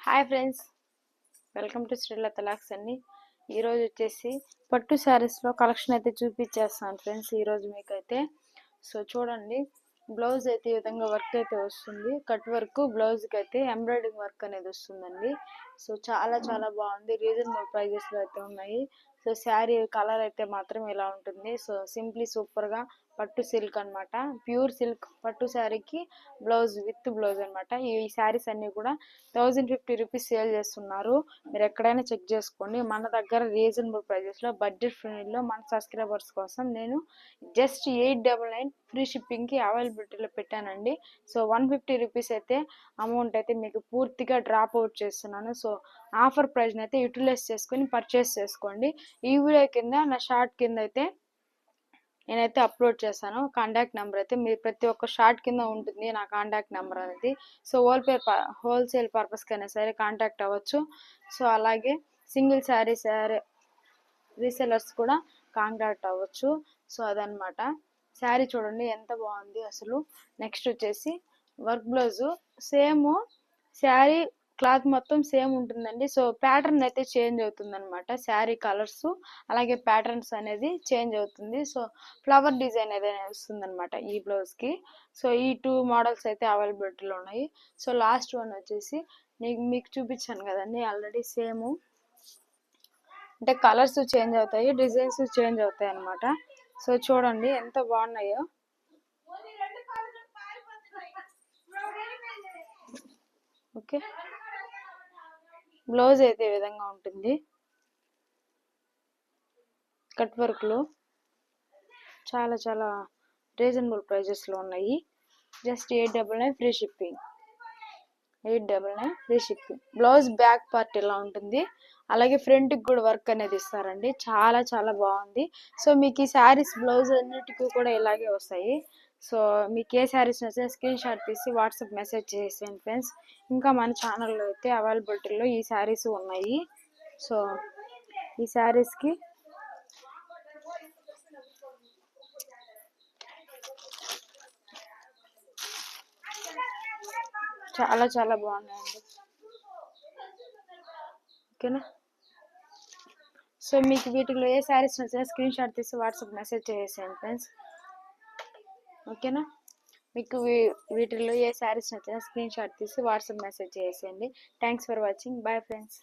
Hi friends, welcome to Srilatha lakhs అండి. ఈరోజు వచ్చేసి పట్టు శారీస్లో కలెక్షన్ అయితే చూపించేస్తాను ఫ్రెండ్స్. ఈరోజు మీకైతే సో చూడండి, బ్లౌజ్ అయితే ఈ విధంగా వర్క్ అయితే వస్తుంది. కట్ వర్క్, బ్లౌజ్కి అయితే ఎంబ్రాయిడింగ్ వర్క్ అనేది వస్తుందండి. సో చాలా చాలా బాగుంది. రీజనబుల్ ప్రైజెస్లో అయితే ఉన్నాయి. సో శారీ కలర్ అయితే మాత్రం ఇలా ఉంటుంది. సో సింప్లీ సూపర్గా పట్టు సిల్క్ అనమాట. ప్యూర్ సిల్క్ పట్టు శారీకి బ్లౌజ్ విత్ బ్లౌజ్ అనమాట. ఈ శారీస్ అన్నీ కూడా 1050 రూపీస్ సేల్ చేస్తున్నారు. మీరు ఎక్కడైనా చెక్ చేసుకోండి. మన దగ్గర రీజనబుల్ ప్రైజెస్లో బడ్జెట్ ఫ్రెండ్లీలో మన సబ్స్క్రైబర్స్ కోసం నేను జస్ట్ 899 ఫ్రీ షిప్పింగ్కి అవైలబిలిటీలో పెట్టానండి. సో 150 రూపీస్ అయితే అమౌంట్ అయితే మీకు పూర్తిగా డ్రాప్ అవుట్ చేస్తున్నాను. సో ఆఫర్ ప్రైస్ని అయితే యూటిలైజ్ చేసుకొని పర్చేస్ చేసుకోండి. ఈ వీడియో కింద నా షార్ట్ కింద అయితే నేనైతే అప్లోడ్ చేశాను. కాంటాక్ట్ నెంబర్ అయితే మీరు ప్రతి ఒక్క షార్ట్ కింద ఉంటుంది నా కాంటాక్ట్ నెంబర్ అనేది. సో హోల్సేల్ పర్పస్కి అయినా సరే కాంటాక్ట్ అవ్వచ్చు. సో అలాగే సింగిల్ శారీ రీసెలర్స్ కూడా కాంటాక్ట్ అవ్వచ్చు. సో అదనమాట. శారీ చూడండి ఎంత బాగుంది అసలు. నెక్స్ట్ వచ్చేసి work blouse same sari cloth మొత్తం సేమ్ ఉంటుందండి. సో ప్యాటర్న్ అయితే చేంజ్ అవుతుంది అనమాట. శారీ కలర్స్ అలాగే ప్యాటర్న్స్ అనేది చేంజ్ అవుతుంది. సో ఫ్లవర్ డిజైన్ ఏదైనా వస్తుంది అనమాట ఈ బ్లౌజ్కి. సో ఈ 2 మోడల్స్ అయితే అవైలబిలిటీలో ఉన్నాయి. సో లాస్ట్ వన్ వచ్చేసి మీకు చూపించాను కదండి ఆల్రెడీ. సేమ్ అంటే కలర్స్ చేంజ్ అవుతాయి, డిజైన్స్ చేంజ్ అవుతాయి అనమాట. సో చూడండి ఎంత బాగున్నాయో. ఓకే, బ్లౌజ్ అయితే ఈ విధంగా ఉంటుంది. కట్ వర్క్లో చాలా చాలా రీజనబుల్ ప్రైజెస్లో ఉన్నాయి. Just 899 free shipping. 899 free shipping. Blouse back part ఇలా ఉంటుంది. అలాగే ఫ్రంట్కి కూడా వర్క్ అనేది ఇస్తారండి. చాలా చాలా బాగుంది. సో మీకు ఈ శారీస్ బ్లౌజ్ అన్నిటికీ కూడా ఇలాగే వస్తాయి. సో మీకు ఏ శారీస్ నచ్చినా స్క్రీన్ షాట్ తీసి వాట్సాప్ మెసేజ్ చేసేయండి ఫ్రెండ్స్. ఇంకా మన ఛానల్లో అయితే అవైలబిలిటీలో ఈ శారీస్ ఉన్నాయి. సో ఈ శారీస్కి చాలా చాలా బాగున్నాయండి. ఓకేనా. సో మీకు వీటిలో ఏ శారీస్ నచ్చినా స్క్రీన్ షాట్ తీసి వాట్సాప్ మెసేజ్ చేసేయండి ఫ్రెండ్స్. ఓకేనా. మీకు వీటిల్లో ఏ శారీస్ నచ్చినా స్క్రీన్ షాట్ తీసి వాట్సాప్ మెసేజ్ చేసేయండి. Thanks for watching. Bye friends.